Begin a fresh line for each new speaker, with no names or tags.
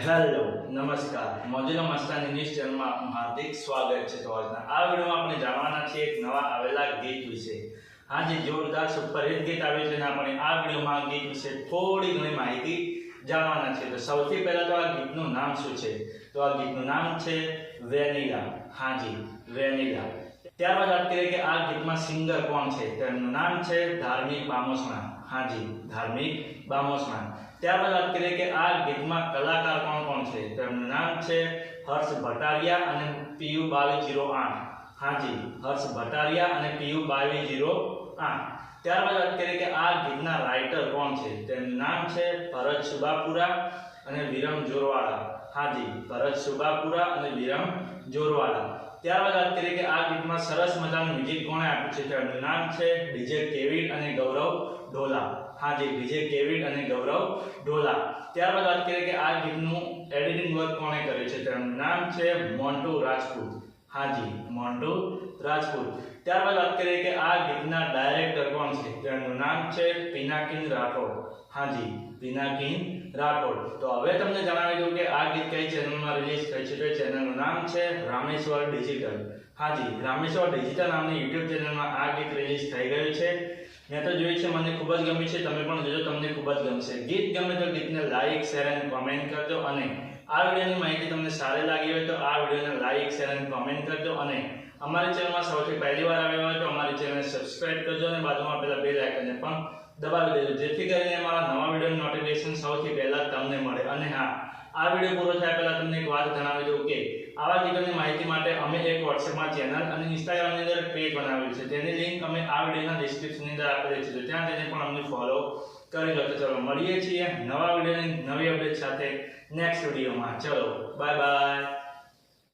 Hello નમસ્કાર મોજીલો Mastani news ચેનલમાં આપનું હાર્દિક સ્વાગત છે। તો આજના આ વિડીયોમાં આપણે જાણવાના છીએ એક નવા આવેલા ગીત વિશે। હા જે જોરદાર સુપરહિટ ગીત આવ્યું છે ને આપણે આ વિડીયોમાં આ ગીત વિશે થોડી ઘણી માહિતી જાણવાના છે। તો સૌથી પહેલા તો આ ગીતનું નામ શું છે? તો આ ગીતનું નામ છે વેનીલા। હા જી વેનીલા। ત્યારબાદ વાત કરીએ કે આ ગીતમાં સિંગર કોણ છે? તો એમનું નામ છે ધાર્મિક બામોસણા। હા જી ધાર્મિક બામોસણા। ત્યારબાદ વાત કરીએ કે આ ગીતમાં કલાકાર કોણ કોણ છે? તો એમનું નામ છે હર્ષ ભટારિયા અને PU 2208। હા જી હર્ષ ભટારિયા અને PU 2208। ત્યારબાદ વાત કરીએ કે આ ગીતના રાઇટર કોણ છે? તેમનું નામ છે ભરત સુબાપુરા અને વિરમ જોરવાડા। હા જી ભરત સુબાપુરા અને વિરમ જોરવાડા। ત્યારબાદ વાત કરીએ કે આ ગીતમાં સરસ મજાનું મ્યુઝિક કોણે આપ્યું છે? તેમનું નામ છે ડીજે કેવિડ અને ગૌરવ ઢોલા। હા જી ડીજે કેવિડ અને ગૌરવ ઢોલા। ત્યારબાદ વાત કરીએ કે આ ગીતનું એડિટિંગ વર્ક કોણે કર્યું છે? તેમનું નામ છે મોન્ટુ રાજપૂત। હા જી મોન્ટુ રાજપૂત। ત્યારબાદ વાત કરીએ કે આ ગીતના ડાયરેક્ટર કોણ છે? તેમનું નામ છે પિનાકિન રાઠોડ। હા જી પિનાકિન રાઠોડ। તો હવે તમને જણાવી દઉં કે આ ગીત કઈ ચેનલમાં રિલીઝ થઈ છે? તો ચેનલનું નામ છે રામેશ્વર ડિજિટલ। હા જી રામેશ્વર ડિજિટલ નામની YouTube ચેનલમાં આ ગીત રિલીઝ થઈ ગયું છે। મેં તો જોઈ છે, મને ખૂબ જ ગમી છે, તમે પણ જોજો, તમને ખૂબ જ ગમશે। ગીત ગમે તો ગીતને લાઈક શેર અને કોમેન્ટ કરજો અને આ વિડીયોની માહિતી તમને સારી લાગી હોય તો આ વિડીયોને લાઈક શેર અને કોમેન્ટ કરજો અને અમારી ચેનલમાં સૌથી પહેલી વાર આવ્યા હોય તો અમારી ચેનલને સબસ્ક્રાઇબ કરજો અને બાજુમાં આપેલા બેલ આઇકનને પણ દબાવી દેજો જેથી કરીને અમારા નવા વિડીયોની નોટિફિકેશન સૌથી પહેલા તમને મળે। અને હા આ વિડીયો પૂરો થયા પહેલા તમને એક વાત જણાવી દઉં કે આવા ગીતોની માહિતી માટે અમે એક WhatsAppમાં ચેનલ અને Instagramની અંદર પેજ બનાવ્યું છે, તેની લિંક અમે આ વિડીયોના ડિસ્ક્રિપ્શનની અંદર આપેલી છે, તો ત્યાં જઈને પણ અમને ફોલો કરી લો। તો ચલો મળીએ છીએ નવા વિડીયોની નવી અપડેટ સાથે નેક્સ્ટ વિડીયોમાં। ચલો બાય બાય।